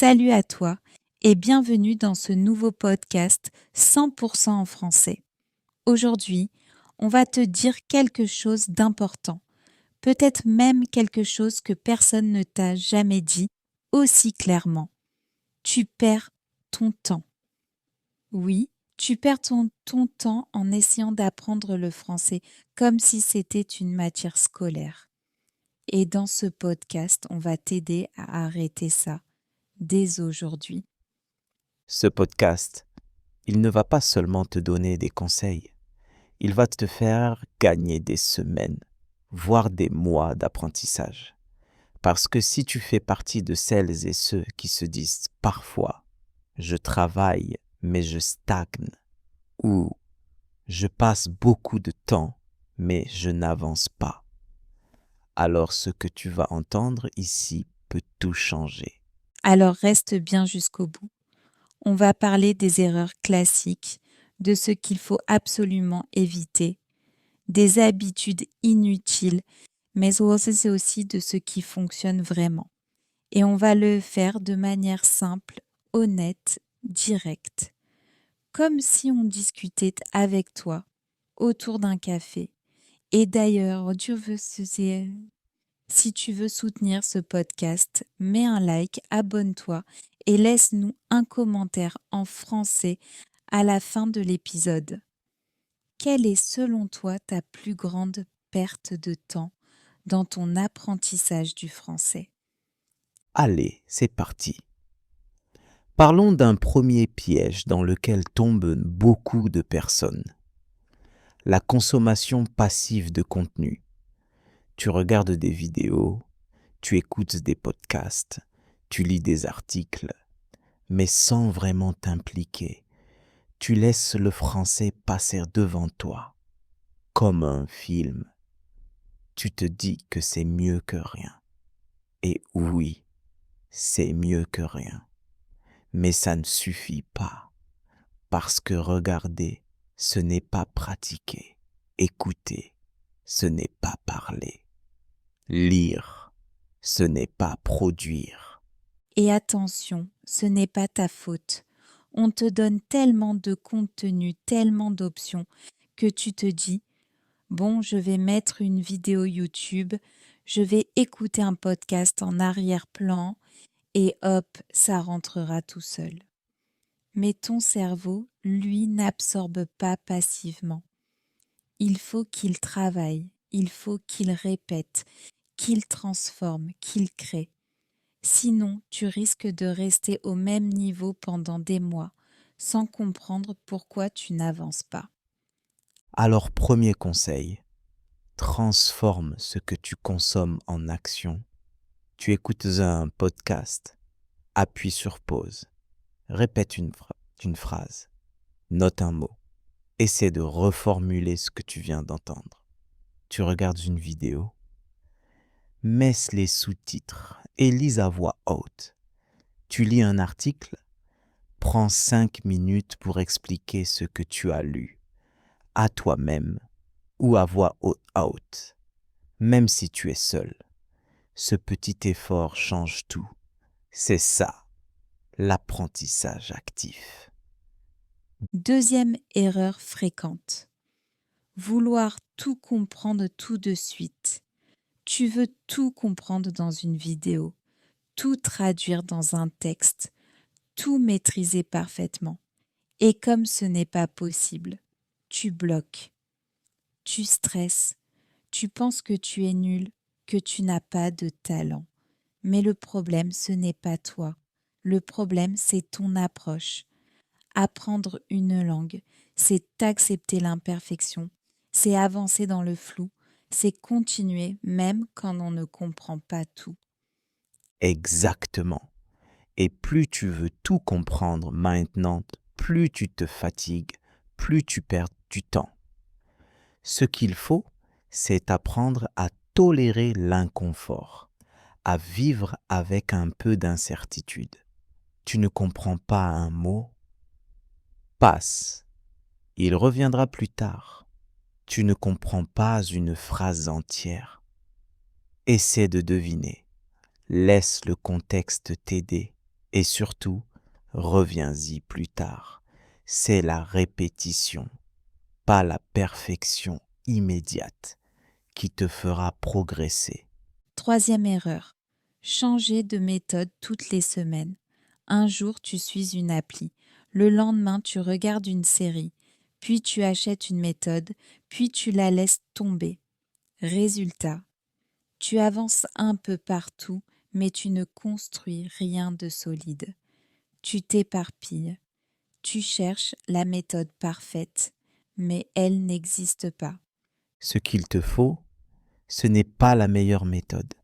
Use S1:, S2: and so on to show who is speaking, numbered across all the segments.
S1: Salut à toi et bienvenue dans ce nouveau podcast 100% en français. Aujourd'hui, on va te dire quelque chose d'important, peut-être même quelque chose que personne ne t'a jamais dit aussi clairement. Tu perds ton temps. Oui, tu perds ton temps en essayant d'apprendre le français comme si c'était une matière scolaire. Et dans ce podcast, on va t'aider à arrêter ça dès aujourd'hui.
S2: Ce podcast, il ne va pas seulement te donner des conseils, il va te faire gagner des semaines, voire des mois d'apprentissage. Parce que si tu fais partie de celles et ceux qui se disent parfois « je travaille mais je stagne » ou « je passe beaucoup de temps mais je n'avance pas », alors ce que tu vas entendre ici peut tout changer.
S1: Alors reste bien jusqu'au bout. On va parler des erreurs classiques, de ce qu'il faut absolument éviter, des habitudes inutiles, mais aussi de ce qui fonctionne vraiment. Et on va le faire de manière simple, honnête, directe, comme si on discutait avec toi autour d'un café. Et d'ailleurs, si tu veux soutenir ce podcast, mets un like, abonne-toi et laisse-nous un commentaire en français à la fin de l'épisode. Quelle est selon toi ta plus grande perte de temps dans ton apprentissage du français?
S2: Allez, c'est parti. Parlons d'un premier piège dans lequel tombent beaucoup de personnes. La consommation passive de contenu. Tu regardes des vidéos, tu écoutes des podcasts, tu lis des articles, mais sans vraiment t'impliquer. Tu laisses le français passer devant toi, comme un film. Tu te dis que c'est mieux que rien. Et oui, c'est mieux que rien. Mais ça ne suffit pas. Parce que regarder, ce n'est pas pratiquer. Écouter, ce n'est pas parler. Lire, ce n'est pas produire.
S1: Et attention, ce n'est pas ta faute. On te donne tellement de contenu, tellement d'options que tu te dis bon, je vais mettre une vidéo YouTube, je vais écouter un podcast en arrière-plan et hop, ça rentrera tout seul. Mais ton cerveau, lui, n'absorbe pas passivement. Il faut qu'il travaille, il faut qu'il répète, qu'il transforme, qu'il crée. Sinon, tu risques de rester au même niveau pendant des mois, sans comprendre pourquoi tu n'avances pas.
S2: Alors premier conseil, transforme ce que tu consommes en action. Tu écoutes un podcast, appuie sur pause, répète une phrase, note un mot, essaie de reformuler ce que tu viens d'entendre. Tu regardes une vidéo, mets les sous-titres et lis à voix haute. Tu lis un article, prends 5 minutes pour expliquer ce que tu as lu, à toi-même ou à voix haute, même si tu es seul. Ce petit effort change tout. C'est ça, l'apprentissage actif.
S1: Deuxième erreur fréquente. Vouloir tout comprendre tout de suite. Tu veux tout comprendre dans une vidéo, tout traduire dans un texte, tout maîtriser parfaitement. Et comme ce n'est pas possible, tu bloques, tu stresses, tu penses que tu es nul, que tu n'as pas de talent. Mais le problème, ce n'est pas toi. Le problème, c'est ton approche. Apprendre une langue, c'est accepter l'imperfection, c'est avancer dans le flou, c'est continuer même quand on ne comprend pas tout.
S2: Exactement. Et plus tu veux tout comprendre maintenant, plus tu te fatigues, plus tu perds du temps. Ce qu'il faut, c'est apprendre à tolérer l'inconfort, à vivre avec un peu d'incertitude. Tu ne comprends pas un mot? Passe. Il reviendra plus tard. Tu ne comprends pas une phrase entière. Essaie de deviner. Laisse le contexte t'aider. Et surtout, reviens-y plus tard. C'est la répétition, pas la perfection immédiate, qui te fera progresser.
S1: Troisième erreur, changer de méthode toutes les semaines. Un jour, tu suis une appli. Le lendemain, tu regardes une série. Puis tu achètes une méthode. Puis tu la laisses tomber. Résultat, tu avances un peu partout, mais tu ne construis rien de solide. Tu t'éparpilles. Tu cherches la méthode parfaite, mais elle n'existe pas.
S2: Ce qu'il te faut, ce n'est pas la meilleure méthode.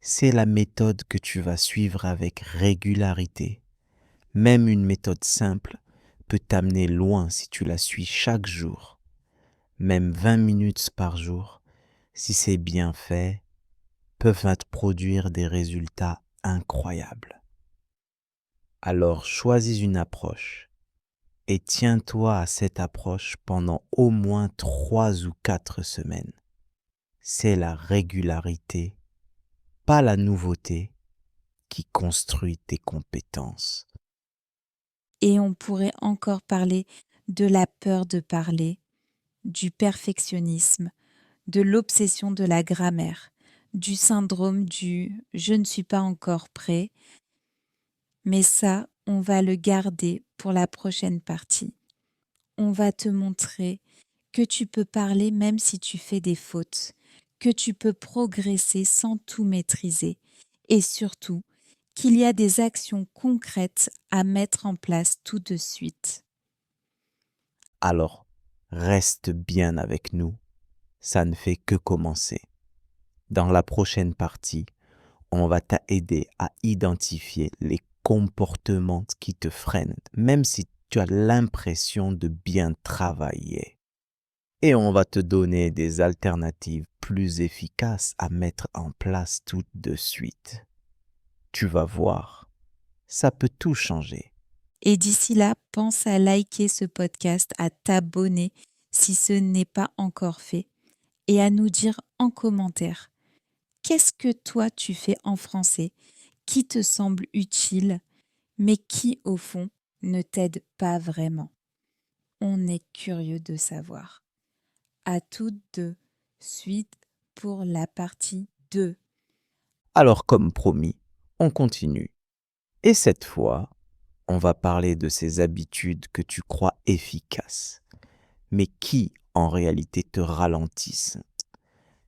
S2: C'est la méthode que tu vas suivre avec régularité. Même une méthode simple peut t'amener loin si tu la suis chaque jour. Même 20 minutes par jour, si c'est bien fait, peuvent te produire des résultats incroyables. Alors choisis une approche et tiens-toi à cette approche pendant au moins 3 ou 4 semaines. C'est la régularité, pas la nouveauté, qui construit tes compétences.
S1: Et on pourrait encore parler de la peur de parler, du perfectionnisme, de l'obsession de la grammaire, du syndrome du je ne suis pas encore prêt, mais ça, on va le garder pour la prochaine partie. On va te montrer que tu peux parler même si tu fais des fautes, que tu peux progresser sans tout maîtriser et surtout qu'il y a des actions concrètes à mettre en place tout de suite.
S2: Alors, reste bien avec nous, ça ne fait que commencer. Dans la prochaine partie, on va t'aider à identifier les comportements qui te freinent, même si tu as l'impression de bien travailler. Et on va te donner des alternatives plus efficaces à mettre en place tout de suite. Tu vas voir, ça peut tout changer.
S1: Et d'ici là, pense à liker ce podcast, à t'abonner si ce n'est pas encore fait et à nous dire en commentaire qu'est-ce que toi tu fais en français qui te semble utile mais qui au fond ne t'aide pas vraiment. On est curieux de savoir. À toutes de suite pour la partie 2.
S2: Alors comme promis, on continue. Et cette fois, on va parler de ces habitudes que tu crois efficaces, mais qui en réalité te ralentissent.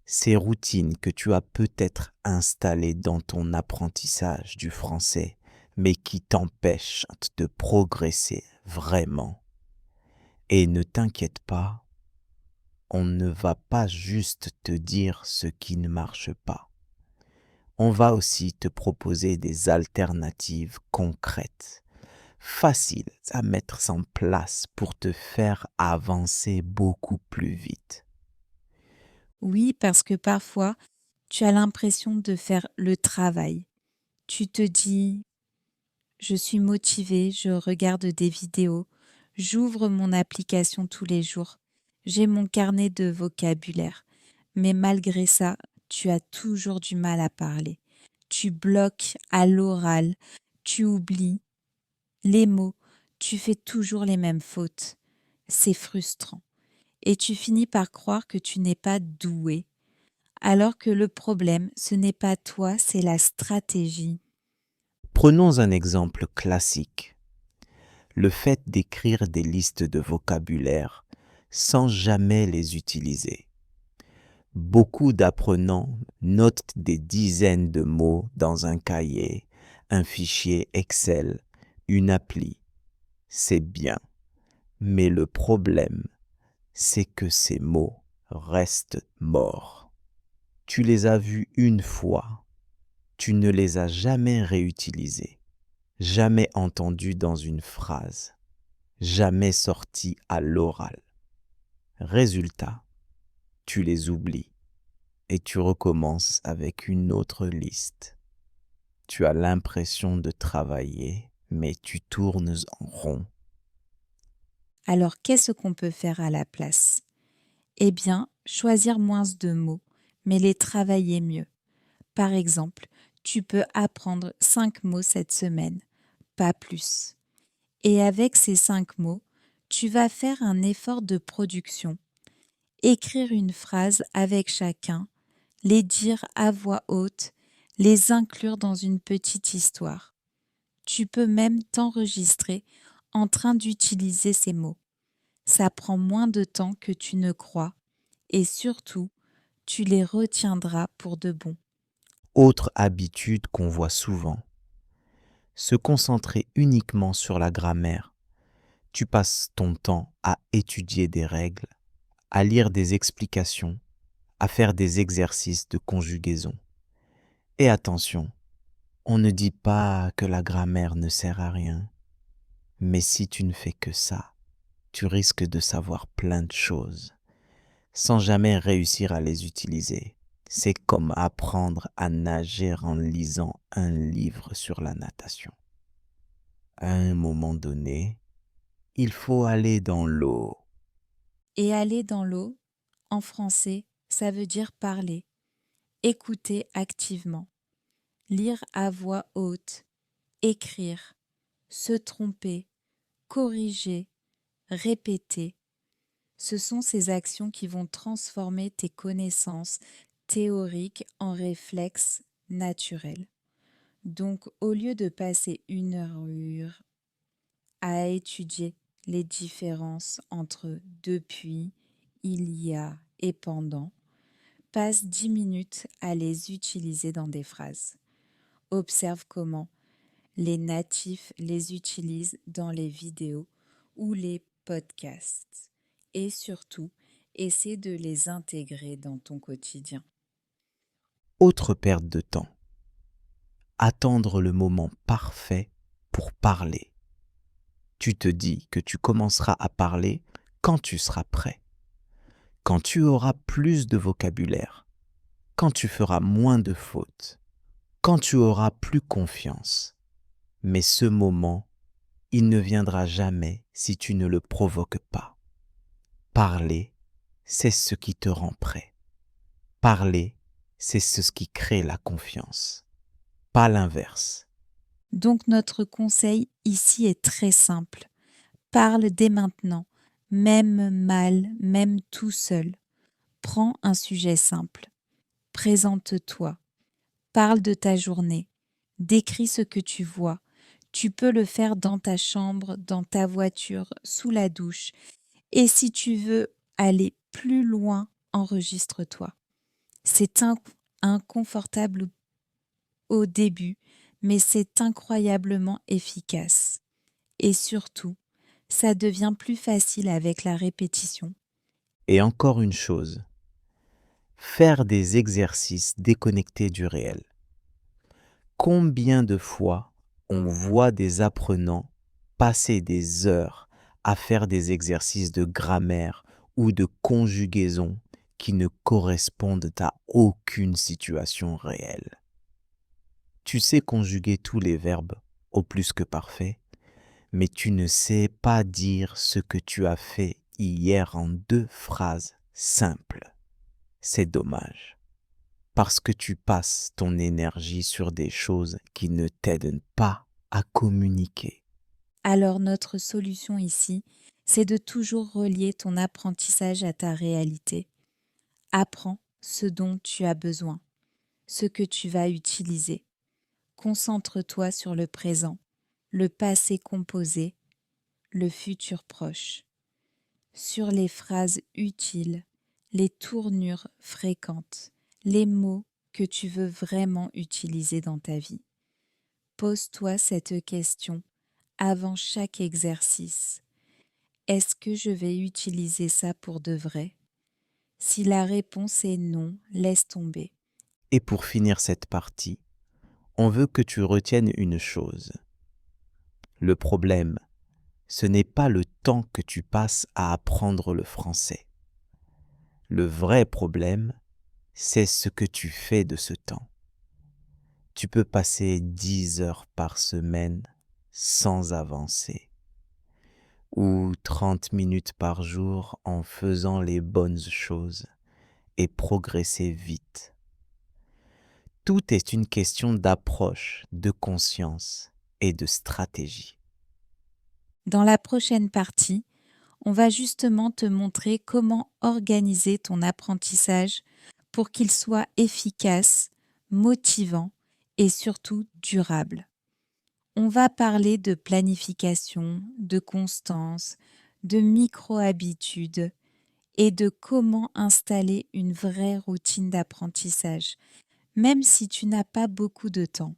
S2: Ces routines que tu as peut-être installées dans ton apprentissage du français, mais qui t'empêchent de progresser vraiment. Et ne t'inquiète pas, on ne va pas juste te dire ce qui ne marche pas. On va aussi te proposer des alternatives concrètes, faciles à mettre en place pour te faire avancer beaucoup plus vite.
S1: Oui, parce que parfois, tu as l'impression de faire le travail. Tu te dis, je suis motivée, je regarde des vidéos, j'ouvre mon application tous les jours, j'ai mon carnet de vocabulaire. Mais malgré ça, tu as toujours du mal à parler. Tu bloques à l'oral, tu oublies les mots, tu fais toujours les mêmes fautes. C'est frustrant. Et tu finis par croire que tu n'es pas doué, alors que le problème, ce n'est pas toi, c'est la stratégie.
S2: Prenons un exemple classique. Le fait d'écrire des listes de vocabulaire sans jamais les utiliser. Beaucoup d'apprenants notent des dizaines de mots dans un cahier, un fichier Excel, une appli. C'est bien. Mais le problème, c'est que ces mots restent morts. Tu les as vus une fois, tu ne les as jamais réutilisés, jamais entendus dans une phrase, jamais sortis à l'oral. Résultat, tu les oublies et tu recommences avec une autre liste. Tu as l'impression de travailler, mais tu tournes en rond.
S1: Alors qu'est-ce qu'on peut faire à la place? Eh bien, choisir moins de mots, mais les travailler mieux. Par exemple, tu peux apprendre 5 mots cette semaine. pas plus. Et avec ces 5 mots, tu vas faire un effort de production, écrire une phrase avec chacun, les dire à voix haute, les inclure dans une petite histoire. Tu peux même t'enregistrer en train d'utiliser ces mots. Ça prend moins de temps que tu ne crois et surtout, tu les retiendras pour de bon.
S2: Autre habitude qu'on voit souvent, se concentrer uniquement sur la grammaire. Tu passes ton temps à étudier des règles, à lire des explications, à faire des exercices de conjugaison. Et attention, on ne dit pas que la grammaire ne sert à rien, mais si tu ne fais que ça, tu risques de savoir plein de choses sans jamais réussir à les utiliser. C'est comme apprendre à nager en lisant un livre sur la natation. À un moment donné, il faut aller dans l'eau.
S1: Et aller dans l'eau, en français, ça veut dire parler, écouter activement, lire à voix haute, écrire, se tromper, corriger, répéter. Ce sont ces actions qui vont transformer tes connaissances théoriques en réflexes naturels. Donc, au lieu de passer 1 heure à étudier les différences entre depuis, il y a et pendant, passe 10 minutes à les utiliser dans des phrases. Observe comment les natifs les utilisent dans les vidéos ou les podcasts. Et surtout, essaie de les intégrer dans ton quotidien.
S2: Autre perte de temps. Attendre le moment parfait pour parler. Tu te dis que tu commenceras à parler quand tu seras prêt, quand tu auras plus de vocabulaire, quand tu feras moins de fautes, quand tu auras plus confiance. Mais ce moment, il ne viendra jamais si tu ne le provoques pas. Parler, c'est ce qui te rend prêt. Parler, c'est ce qui crée la confiance, pas l'inverse.
S1: Donc notre conseil ici est très simple. Parle dès maintenant, même mal, même tout seul. Prends un sujet simple. Présente-toi. Parle de ta journée. Décris ce que tu vois. Tu peux le faire dans ta chambre, dans ta voiture, sous la douche. Et si tu veux aller plus loin, enregistre-toi. C'est inconfortable au début, mais c'est incroyablement efficace. Et surtout, ça devient plus facile avec la répétition.
S2: Et encore une chose, faire des exercices déconnectés du réel. Combien de fois on voit des apprenants passer des heures à faire des exercices de grammaire ou de conjugaison qui ne correspondent à aucune situation réelle. Tu sais conjuguer tous les verbes au plus que parfait, mais tu ne sais pas dire ce que tu as fait hier en 2 phrases simples. C'est dommage, parce que tu passes ton énergie sur des choses qui ne t'aident pas à communiquer.
S1: Alors notre solution ici, c'est de toujours relier ton apprentissage à ta réalité. Apprends ce dont tu as besoin, ce que tu vas utiliser. Concentre-toi sur le présent, le passé composé, le futur proche, sur les phrases utiles, les tournures fréquentes, les mots que tu veux vraiment utiliser dans ta vie. Pose-toi cette question avant chaque exercice. Est-ce que je vais utiliser ça pour de vrai? Si la réponse est non, laisse tomber.
S2: Et pour finir cette partie, on veut que tu retiennes une chose. Le problème, ce n'est pas le temps que tu passes à apprendre le français. Le vrai problème, c'est ce que tu fais de ce temps. Tu peux passer 10 heures par semaine sans avancer, ou 30 minutes par jour en faisant les bonnes choses et progresser vite. Tout est une question d'approche, de conscience et de stratégie.
S1: Dans la prochaine partie, on va justement te montrer comment organiser ton apprentissage pour qu'il soit efficace, motivant et surtout durable. On va parler de planification, de constance, de micro-habitudes et de comment installer une vraie routine d'apprentissage, même si tu n'as pas beaucoup de temps.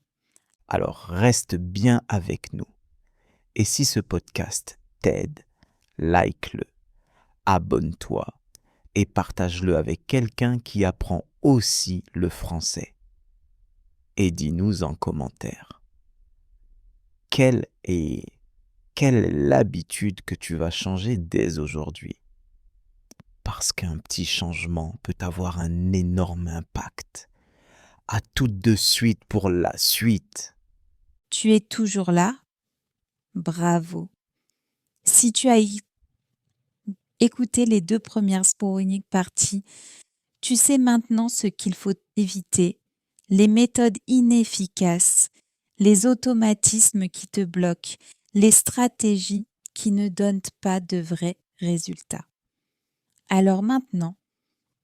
S2: Alors reste bien avec nous. Et si ce podcast t'aide, like-le, abonne-toi et partage-le avec quelqu'un qui apprend aussi le français. Et dis-nous en commentaire, quelle est l'habitude que tu vas changer dès aujourd'hui? Parce qu'un petit changement peut avoir un énorme impact. À tout de suite pour la suite.
S1: Tu es toujours là? Bravo! Si tu as écouté les 2 premières Sporonic parties, tu sais maintenant ce qu'il faut éviter, les méthodes inefficaces, les automatismes qui te bloquent, les stratégies qui ne donnent pas de vrais résultats. Alors maintenant,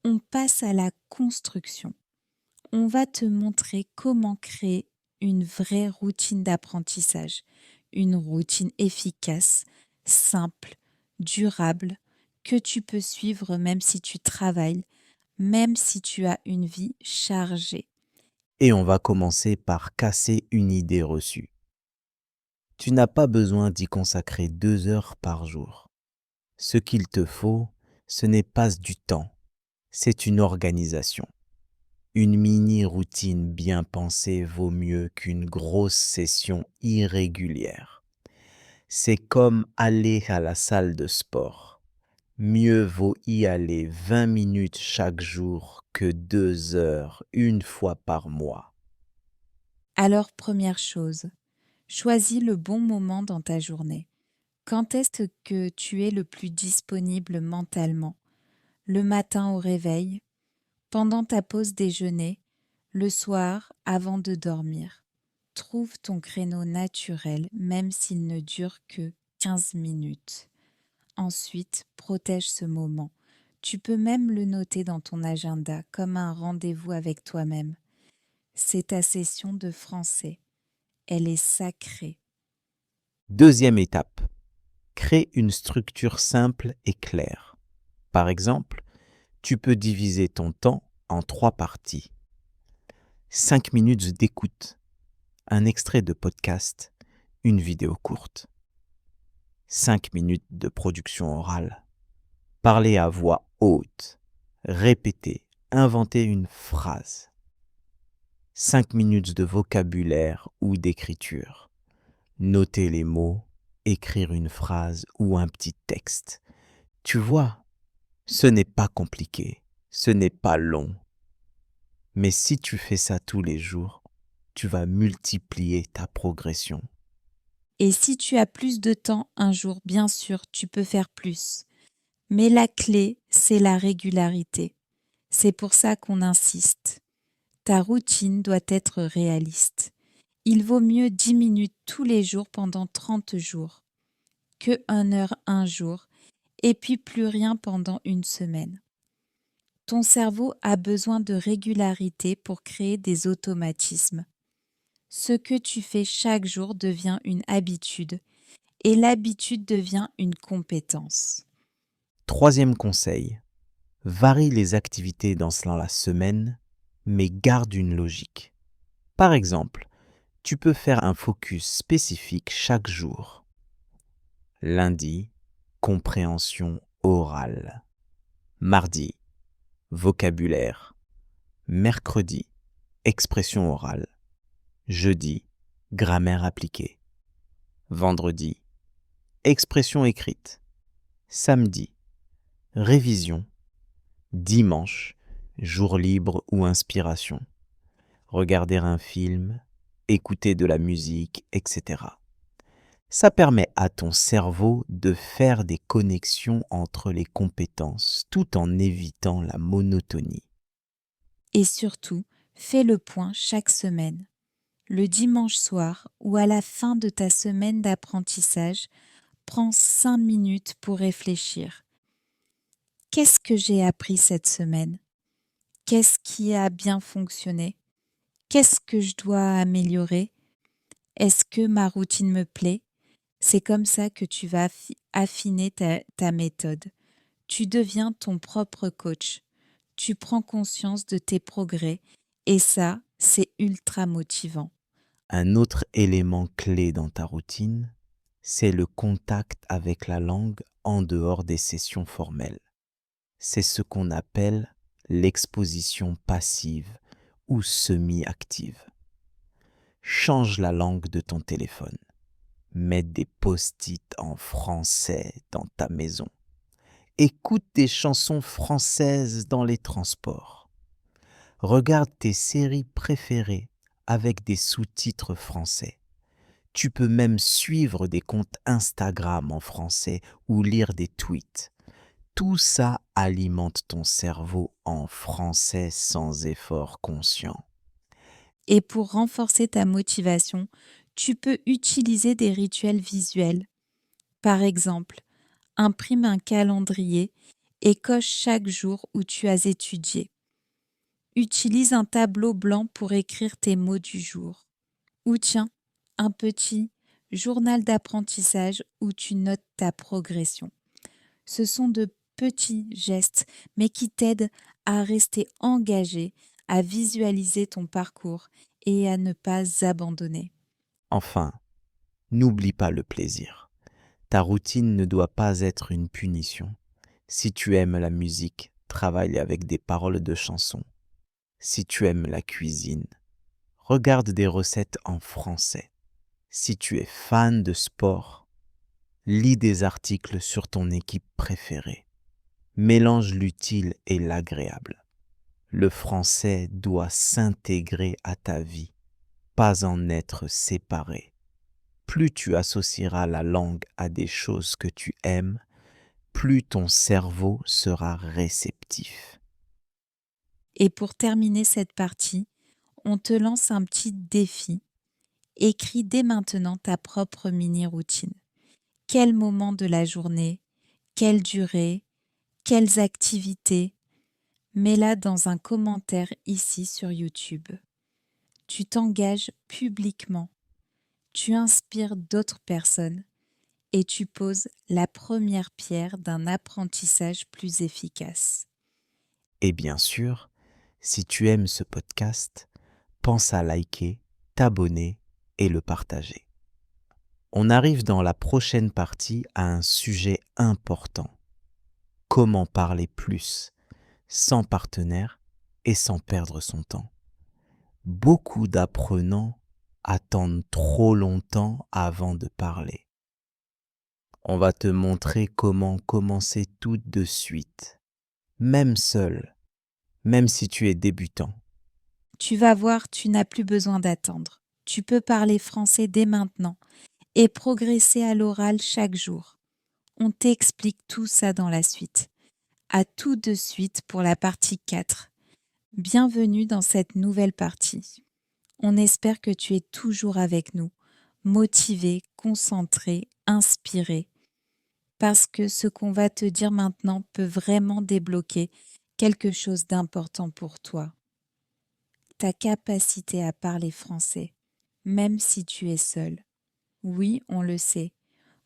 S1: on passe à la construction. On va te montrer comment créer une vraie routine d'apprentissage, une routine efficace, simple, durable, que tu peux suivre même si tu travailles, même si tu as une vie chargée.
S2: Et on va commencer par casser une idée reçue. Tu n'as pas besoin d'y consacrer 2 heures par jour. Ce qu'il te faut, ce n'est pas du temps, c'est une organisation. Une mini-routine bien pensée vaut mieux qu'une grosse session irrégulière. C'est comme aller à la salle de sport. Mieux vaut y aller 20 minutes chaque jour que 2 heures une fois par mois.
S1: Alors, première chose, choisis le bon moment dans ta journée. Quand est-ce que tu es le plus disponible mentalement? Le matin au réveil, pendant ta pause déjeuner, le soir avant de dormir. Trouve ton créneau naturel même s'il ne dure que 15 minutes. Ensuite, protège ce moment. Tu peux même le noter dans ton agenda comme un rendez-vous avec toi-même. C'est ta session de français. Elle est sacrée.
S2: Deuxième étape, crée une structure simple et claire. Par exemple, tu peux diviser ton temps en 3 parties. 5 minutes d'écoute, un extrait de podcast, une vidéo courte. 5 minutes de production orale. Parler à voix haute, répéter, inventer une phrase. 5 minutes de vocabulaire ou d'écriture. Noter les mots, écrire une phrase ou un petit texte. Tu vois, ce n'est pas compliqué, ce n'est pas long. Mais si tu fais ça tous les jours, tu vas multiplier ta progression.
S1: Et si tu as plus de temps un jour, bien sûr, tu peux faire plus. Mais la clé, c'est la régularité. C'est pour ça qu'on insiste. Ta routine doit être réaliste. Il vaut mieux 10 minutes tous les jours pendant 30 jours que 1 heure un jour et puis plus rien pendant une semaine. Ton cerveau a besoin de régularité pour créer des automatismes. Ce que tu fais chaque jour devient une habitude et l'habitude devient une compétence.
S2: Troisième conseil, varie les activités dans la semaine, mais garde une logique. Par exemple, tu peux faire un focus spécifique chaque jour. Lundi, compréhension orale. Mardi, vocabulaire. Mercredi, expression orale. Jeudi, grammaire appliquée. Vendredi, expression écrite. Samedi, révision. Dimanche, jour libre ou inspiration. Regarder un film, écouter de la musique, etc. Ça permet à ton cerveau de faire des connexions entre les compétences tout en évitant la monotonie.
S1: Et surtout, fais le point chaque semaine. Le dimanche soir ou à la fin de ta semaine d'apprentissage, prends 5 minutes pour réfléchir. Qu'est-ce que j'ai appris cette semaine? Qu'est-ce qui a bien fonctionné? Qu'est-ce que je dois améliorer? Est-ce que ma routine me plaît? C'est comme ça que tu vas affiner ta méthode. Tu deviens ton propre coach. Tu prends conscience de tes progrès et ça, c'est ultra motivant.
S2: Un autre élément clé dans ta routine, c'est le contact avec la langue en dehors des sessions formelles. C'est ce qu'on appelle l'exposition passive ou semi-active. Change la langue de ton téléphone. Mets des post-it en français dans ta maison. Écoute des chansons françaises dans les transports. Regarde tes séries préférées avec des sous-titres français. Tu peux même suivre des comptes Instagram en français ou lire des tweets. Tout ça alimente ton cerveau en français sans effort conscient.
S1: Et pour renforcer ta motivation, tu peux utiliser des rituels visuels. Par exemple, imprime un calendrier et coche chaque jour où tu as étudié. Utilise un tableau blanc pour écrire tes mots du jour. Ou tiens, un petit journal d'apprentissage où tu notes ta progression. Ce sont de petits gestes, mais qui t'aident à rester engagé, à visualiser ton parcours et à ne pas abandonner.
S2: Enfin, n'oublie pas le plaisir. Ta routine ne doit pas être une punition. Si tu aimes la musique, travaille avec des paroles de chansons. Si tu aimes la cuisine, regarde des recettes en français. Si tu es fan de sport, lis des articles sur ton équipe préférée. Mélange l'utile et l'agréable. Le français doit s'intégrer à ta vie, pas en être séparé. Plus tu associeras la langue à des choses que tu aimes, plus ton cerveau sera réceptif.
S1: Et pour terminer cette partie, on te lance un petit défi. Écris dès maintenant ta propre mini-routine. Quel moment de la journée? Quelle durée? Quelles activités? Mets-la dans un commentaire ici sur YouTube. Tu t'engages publiquement. Tu inspires d'autres personnes et tu poses la première pierre d'un apprentissage plus efficace.
S2: Et bien sûr, si tu aimes ce podcast, pense à liker, t'abonner et le partager. On arrive dans la prochaine partie à un sujet important. Comment parler plus, sans partenaire et sans perdre son temps. Beaucoup d'apprenants attendent trop longtemps avant de parler. On va te montrer comment commencer tout de suite, même seul, même si tu es débutant.
S1: Tu vas voir, tu n'as plus besoin d'attendre. Tu peux parler français dès maintenant et progresser à l'oral chaque jour. On t'explique tout ça dans la suite. À tout de suite pour la partie 4. Bienvenue dans cette nouvelle partie. On espère que tu es toujours avec nous, motivé, concentré, inspiré. Parce que ce qu'on va te dire maintenant peut vraiment débloquer quelque chose d'important pour toi. Ta capacité à parler français, même si tu es seul. Oui, on le sait.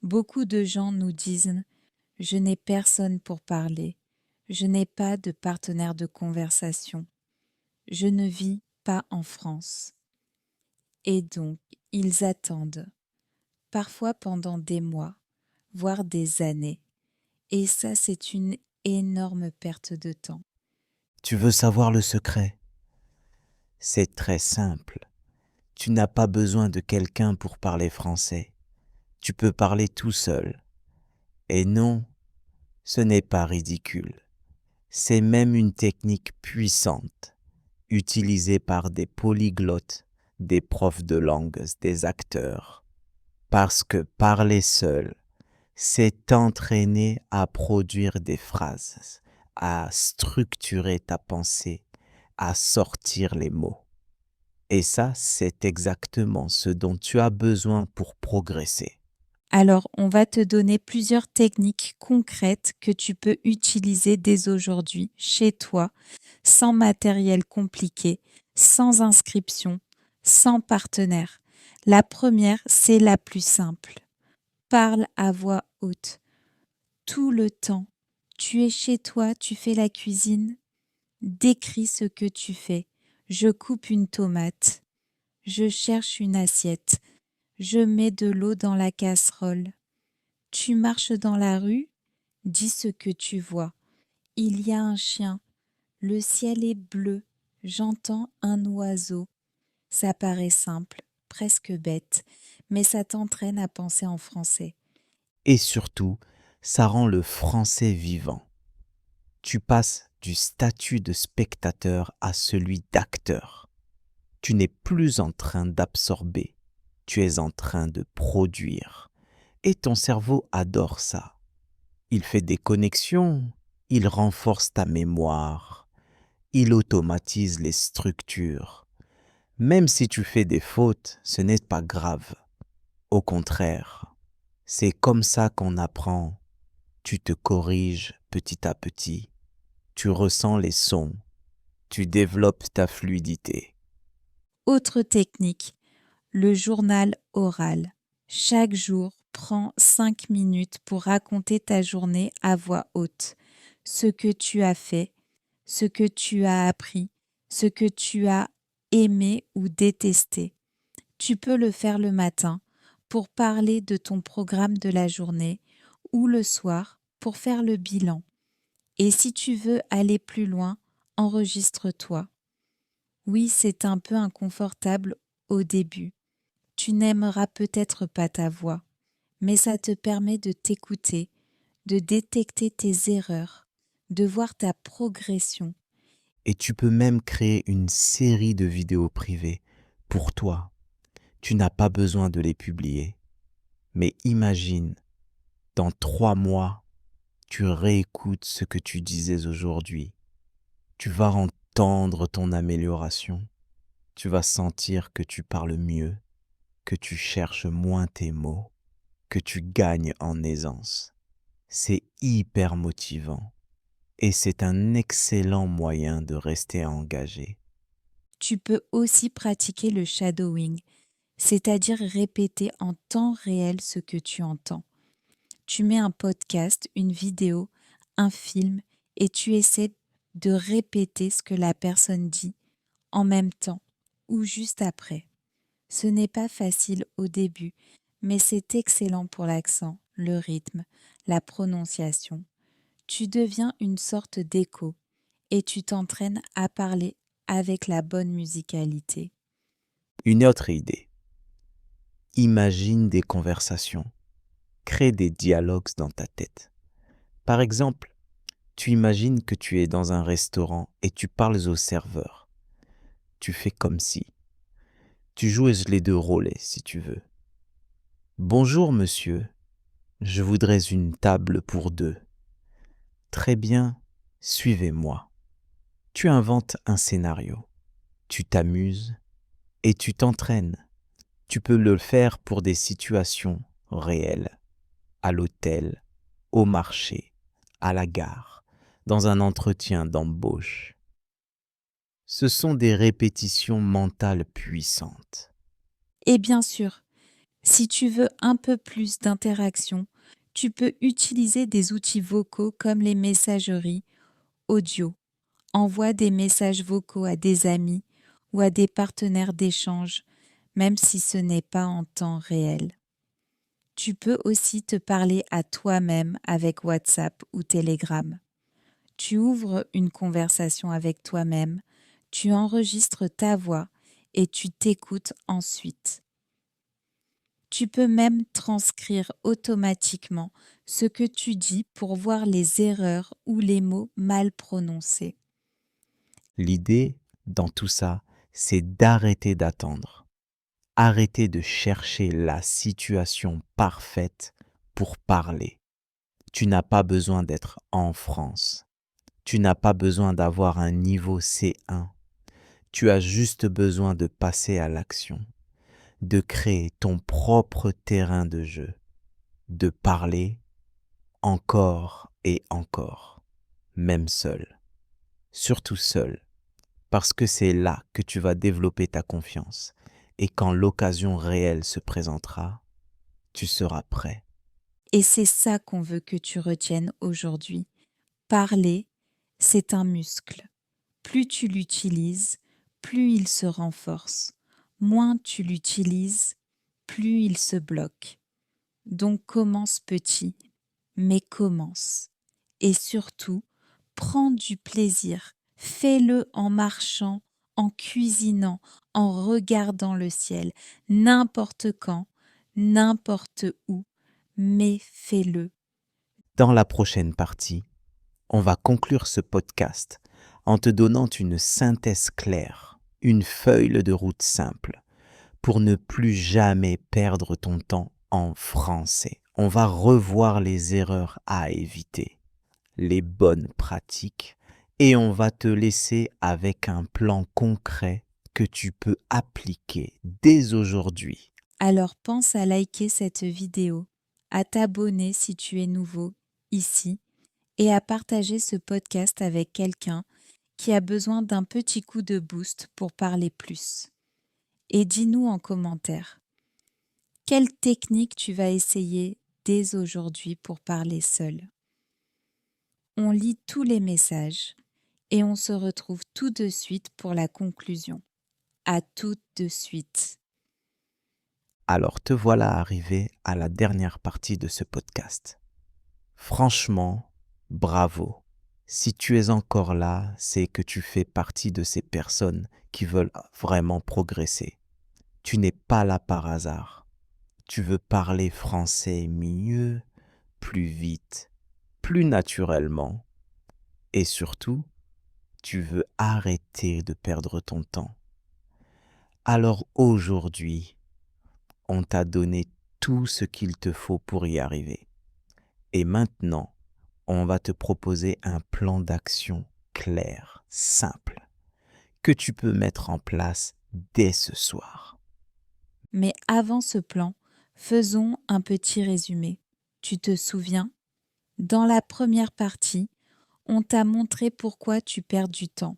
S1: Beaucoup de gens nous disent « Je n'ai personne pour parler. Je n'ai pas de partenaire de conversation. Je ne vis pas en France. » Et donc, ils attendent, parfois pendant des mois, voire des années. Et ça, c'est une énorme perte de temps.
S2: Tu veux savoir le secret? C'est très simple. Tu n'as pas besoin de quelqu'un pour parler français. Tu peux parler tout seul. Et non, ce n'est pas ridicule. C'est même une technique puissante, utilisée par des polyglottes, des profs de langue, des acteurs. Parce que parler seul, c'est t'entraîner à produire des phrases, à structurer ta pensée, à sortir les mots. Et ça, c'est exactement ce dont tu as besoin pour progresser.
S1: Alors, on va te donner plusieurs techniques concrètes que tu peux utiliser dès aujourd'hui, chez toi, sans matériel compliqué, sans inscription, sans partenaire. La première, c'est la plus simple. Parle à voix haute. Tout le temps. Tu es chez toi, tu fais la cuisine. Décris ce que tu fais. Je coupe une tomate. Je cherche une assiette. Je mets de l'eau dans la casserole. Tu marches dans la rue, dis ce que tu vois. Il y a un chien, le ciel est bleu, j'entends un oiseau. Ça paraît simple, presque bête, mais ça t'entraîne à penser en français.
S2: Et surtout, ça rend le français vivant. Tu passes du statut de spectateur à celui d'acteur. Tu n'es plus en train d'absorber, tu es en train de produire. Et ton cerveau adore ça. Il fait des connexions, il renforce ta mémoire, il automatise les structures. Même si tu fais des fautes, ce n'est pas grave. Au contraire, c'est comme ça qu'on apprend. Tu te corriges petit à petit, tu ressens les sons, tu développes ta fluidité.
S1: Autre technique, le journal oral. Chaque jour, prends 5 minutes pour raconter ta journée à voix haute. Ce que tu as fait, ce que tu as appris, ce que tu as aimé ou détesté. Tu peux le faire le matin pour parler de ton programme de la journée ou le soir pour faire le bilan. Et si tu veux aller plus loin, enregistre-toi. Oui, c'est un peu inconfortable au début. Tu n'aimeras peut-être pas ta voix, mais ça te permet de t'écouter, de détecter tes erreurs, de voir ta progression.
S2: Et tu peux même créer une série de vidéos privées pour toi. Tu n'as pas besoin de les publier. Mais imagine, dans 3 mois, tu réécoutes ce que tu disais aujourd'hui. Tu vas entendre ton amélioration. Tu vas sentir que tu parles mieux, que tu cherches moins tes mots, que tu gagnes en aisance. C'est hyper motivant et c'est un excellent moyen de rester engagé.
S1: Tu peux aussi pratiquer le shadowing, c'est-à-dire répéter en temps réel ce que tu entends. Tu mets un podcast, une vidéo, un film et tu essaies de répéter ce que la personne dit en même temps ou juste après. Ce n'est pas facile au début, mais c'est excellent pour l'accent, le rythme, la prononciation. Tu deviens une sorte d'écho et tu t'entraînes à parler avec la bonne musicalité.
S2: Une autre idée. Imagine des conversations. Crée des dialogues dans ta tête. Par exemple, tu imagines que tu es dans un restaurant et tu parles au serveur. Tu fais comme si. Tu joues les deux rôles si tu veux. Bonjour monsieur, je voudrais une table pour deux. Très bien, suivez-moi. Tu inventes un scénario. Tu t'amuses et tu t'entraînes. Tu peux le faire pour des situations réelles, à l'hôtel, au marché, à la gare, dans un entretien d'embauche. Ce sont des répétitions mentales puissantes.
S1: Et bien sûr, si tu veux un peu plus d'interaction, tu peux utiliser des outils vocaux comme les messageries audio. Envoie des messages vocaux à des amis ou à des partenaires d'échange, même si ce n'est pas en temps réel. Tu peux aussi te parler à toi-même avec WhatsApp ou Telegram. Tu ouvres une conversation avec toi-même, tu enregistres ta voix et tu t'écoutes ensuite. Tu peux même transcrire automatiquement ce que tu dis pour voir les erreurs ou les mots mal prononcés.
S2: L'idée dans tout ça, c'est d'arrêter d'attendre. Arrêter de chercher la situation parfaite pour parler. Tu n'as pas besoin d'être en France. Tu n'as pas besoin d'avoir un niveau C1. Tu as juste besoin de passer à l'action, de créer ton propre terrain de jeu, de parler encore et encore, même seul, surtout seul, parce que c'est là que tu vas développer ta confiance et quand l'occasion réelle se présentera, tu seras prêt.
S1: Et c'est ça qu'on veut que tu retiennes aujourd'hui. Parler, c'est un muscle. Plus tu l'utilises, plus il se renforce. Moins tu l'utilises, plus il se bloque. Donc commence petit, mais commence. Et surtout, prends du plaisir. Fais-le en marchant, en cuisinant, en regardant le ciel, n'importe quand, n'importe où, mais fais-le.
S2: Dans la prochaine partie, on va conclure ce podcast en te donnant une synthèse claire, une feuille de route simple pour ne plus jamais perdre ton temps en français. On va revoir les erreurs à éviter, les bonnes pratiques et on va te laisser avec un plan concret que tu peux appliquer dès aujourd'hui.
S1: Alors pense à liker cette vidéo, à t'abonner si tu es nouveau ici et à partager ce podcast avec quelqu'un qui a besoin d'un petit coup de boost pour parler plus. Et dis-nous en commentaire, quelle technique tu vas essayer dès aujourd'hui pour parler seul. On lit tous les messages et on se retrouve tout de suite pour la conclusion. À tout de suite.
S2: Alors te voilà arrivé à la dernière partie de ce podcast. Franchement, bravo. Si tu es encore là, c'est que tu fais partie de ces personnes qui veulent vraiment progresser. Tu n'es pas là par hasard. Tu veux parler français mieux, plus vite, plus naturellement. Et surtout, tu veux arrêter de perdre ton temps. Alors aujourd'hui, on t'a donné tout ce qu'il te faut pour y arriver. Et maintenant, on va te proposer un plan d'action clair, simple, que tu peux mettre en place dès ce soir.
S1: Mais avant ce plan, faisons un petit résumé. Tu te souviens? Dans la première partie, on t'a montré pourquoi tu perds du temps.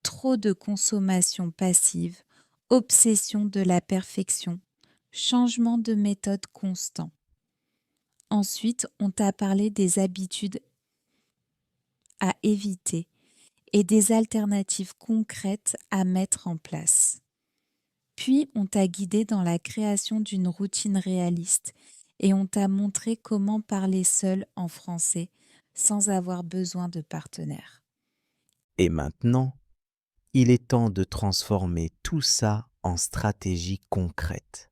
S1: Trop de consommation passive, obsession de la perfection, changement de méthode constant. Ensuite, on t'a parlé des habitudes à éviter et des alternatives concrètes à mettre en place. Puis, on t'a guidé dans la création d'une routine réaliste et on t'a montré comment parler seul en français sans avoir besoin de partenaire.
S2: Et maintenant, il est temps de transformer tout ça en stratégie concrète.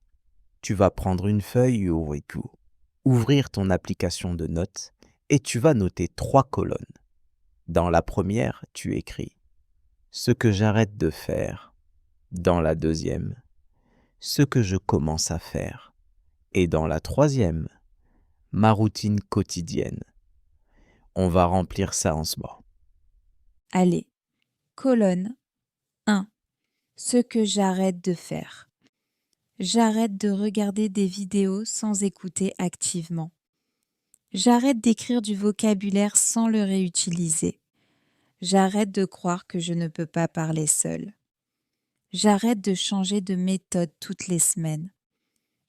S2: Tu vas prendre une feuille ou écoute, ouvrir ton application de notes et tu vas noter 3 colonnes. Dans la première, tu écris ce que j'arrête de faire. Dans la deuxième, ce que je commence à faire. Et dans la troisième, ma routine quotidienne. On va remplir ça ensemble.
S1: Allez, colonne 1. Ce que j'arrête de faire. J'arrête de regarder des vidéos sans écouter activement. J'arrête d'écrire du vocabulaire sans le réutiliser. J'arrête de croire que je ne peux pas parler seule. J'arrête de changer de méthode toutes les semaines.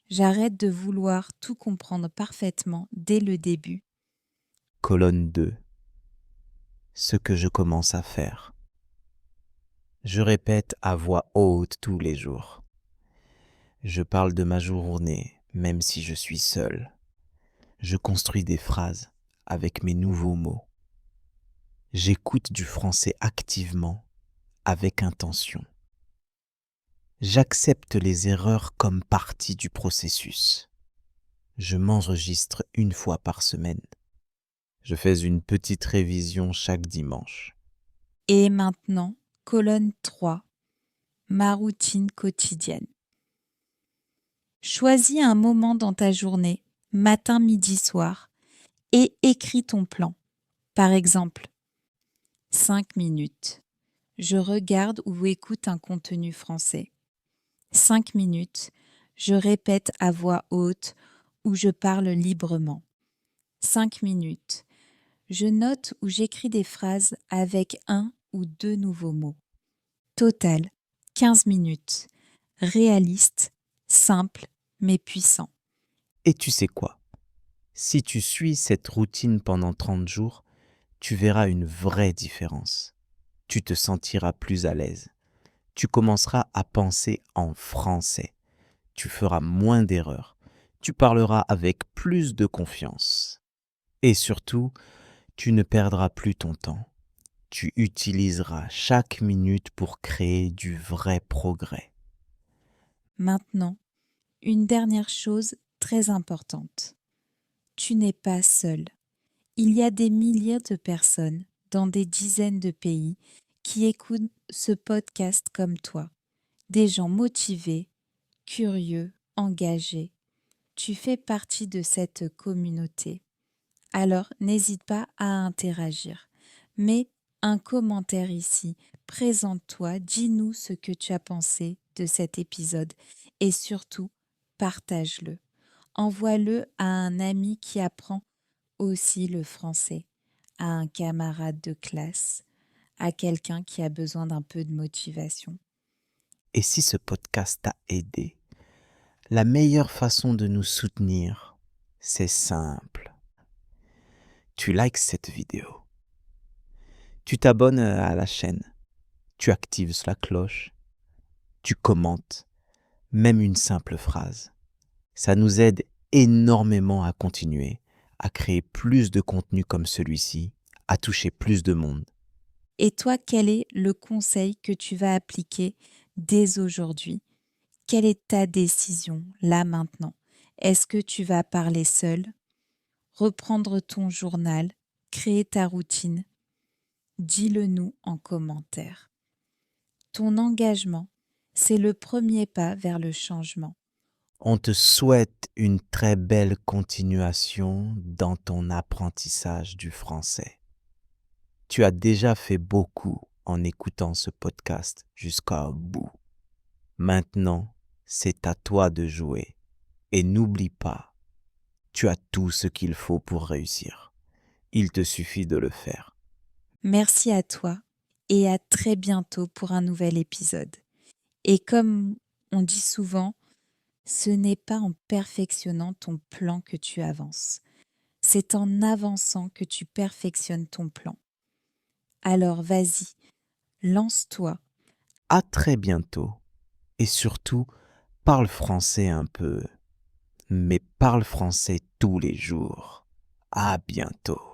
S1: J'arrête de vouloir tout comprendre parfaitement dès le début.
S2: Colonne 2. Ce que je commence à faire. Je répète à voix haute tous les jours. Je parle de ma journée, même si je suis seul. Je construis des phrases avec mes nouveaux mots. J'écoute du français activement, avec intention. J'accepte les erreurs comme partie du processus. Je m'enregistre une fois par semaine. Je fais une petite révision chaque dimanche.
S1: Et maintenant, colonne 3. Ma routine quotidienne. Choisis un moment dans ta journée, matin, midi, soir, et écris ton plan. Par exemple, 5 minutes. je regarde ou écoute un contenu français. 5 minutes, je répète à voix haute ou je parle librement. 5 minutes, je note ou j'écris des phrases avec un ou deux nouveaux mots. Total, 15 minutes. Réaliste, simple, mais puissant.
S2: Et tu sais quoi? Si tu suis cette routine pendant 30 jours, tu verras une vraie différence. Tu te sentiras plus à l'aise. Tu commenceras à penser en français. Tu feras moins d'erreurs. Tu parleras avec plus de confiance. Et surtout, tu ne perdras plus ton temps. Tu utiliseras chaque minute pour créer du vrai progrès.
S1: Maintenant, une dernière chose très importante. Tu n'es pas seul. Il y a des milliers de personnes dans des dizaines de pays qui écoutent ce podcast comme toi. Des gens motivés, curieux, engagés. Tu fais partie de cette communauté. Alors n'hésite pas à interagir. Mets un commentaire ici, présente-toi, dis-nous ce que tu as pensé de cet épisode et surtout partage-le. Envoie-le à un ami qui apprend aussi le français, à un camarade de classe, à quelqu'un qui a besoin d'un peu de motivation.
S2: Et si ce podcast t'a aidé, la meilleure façon de nous soutenir, c'est simple. Tu likes cette vidéo. Tu t'abonnes à la chaîne. Tu actives la cloche. Tu commentes, même une simple phrase. Ça nous aide énormément à continuer, à créer plus de contenu comme celui-ci, à toucher plus de monde.
S1: Et toi, quel est le conseil que tu vas appliquer dès aujourd'hui? Quelle est ta décision là maintenant? Est-ce que tu vas parler seul, reprendre ton journal, créer ta routine? Dis-le nous en commentaire. Ton engagement, c'est le premier pas vers le changement.
S2: On te souhaite une très belle continuation dans ton apprentissage du français. Tu as déjà fait beaucoup en écoutant ce podcast jusqu'au bout. Maintenant, c'est à toi de jouer. Et n'oublie pas, tu as tout ce qu'il faut pour réussir. Il te suffit de le faire.
S1: Merci à toi et à très bientôt pour un nouvel épisode. Et comme on dit souvent, ce n'est pas en perfectionnant ton plan que tu avances. C'est en avançant que tu perfectionnes ton plan. Alors vas-y, lance-toi.
S2: À très bientôt. Et surtout, parle français un peu. Mais parle français tous les jours. À bientôt.